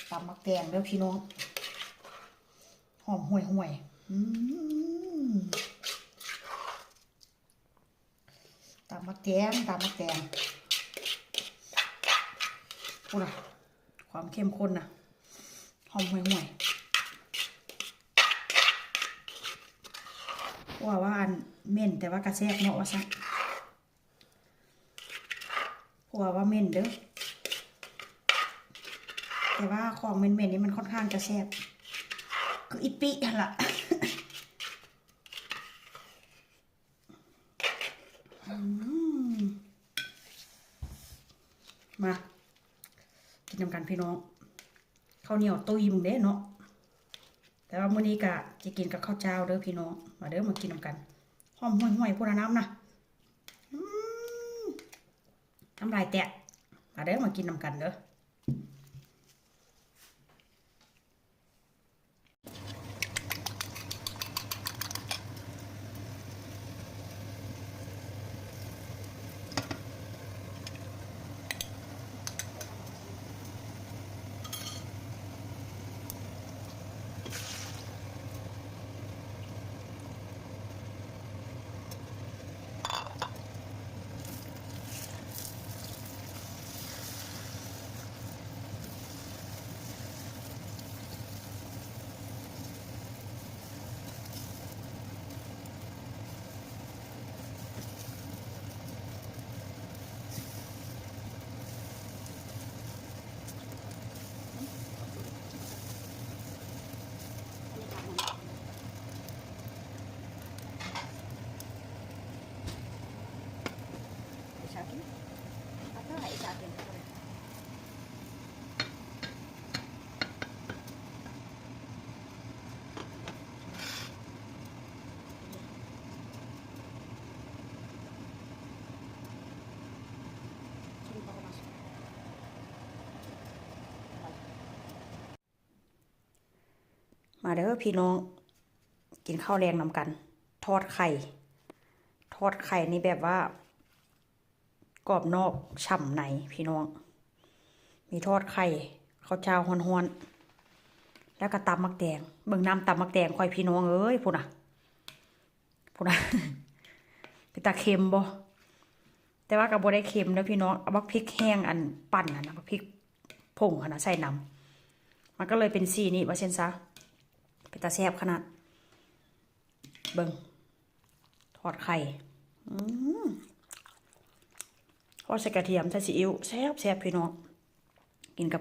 ตำมักแตงเด้อพี่น้องหอมห่วยตำมักแตงพูดนะความเข้มข้นนะหอมห่วยว่าอันเม่นแต่ว่ากระแซกเนาะว่าซะว่าเม่นเด้อแต่ว่าของเม่นนี่มันค่อนข้างจะแซ่บคืออีปิหั่นล่ะมากินนำกันพี่น้องข้าวเหนียวตุ้ยมึงเด้เนาะแต่ว่ามื้อนี้ก็จะกินกับข้าวเจ้าเด้อพี่น้องมาเด้อมากินนำกันหอมห่วยๆพุ่นน้ำนะน้ำลายแตะมาเด้อมากินนำกันเด้อมาเด้อพี่น้องกินข้าวแรงนำกันทอดไข่นี่แบบว่ากรอบนอกฉ่ำในพี่น้องมีทอดไข่ข้าวเจ้าฮ้อนๆแล้วก็ตำมักแตงเบิ่งน้ำตำมักแตงค่อยพี่น้องเอ้ยพุ่นน่ะเป็นตาเค็มบ่แต่ว่าก็บ่ได้เค็มเด้อพี่น้องเอาบักพริกแห้งอันปั่นน่ะนะบักพริกผงน่ะใส่น้ำมันก็เลยเป็นสีนี้ว่าซั่นซะเป็นตาแซ่บขนาดเบิ่งทอดไข่ทอดใส่กระเทียมใส่ซีอิ๊วแซ่บๆพี่น้องกินกับ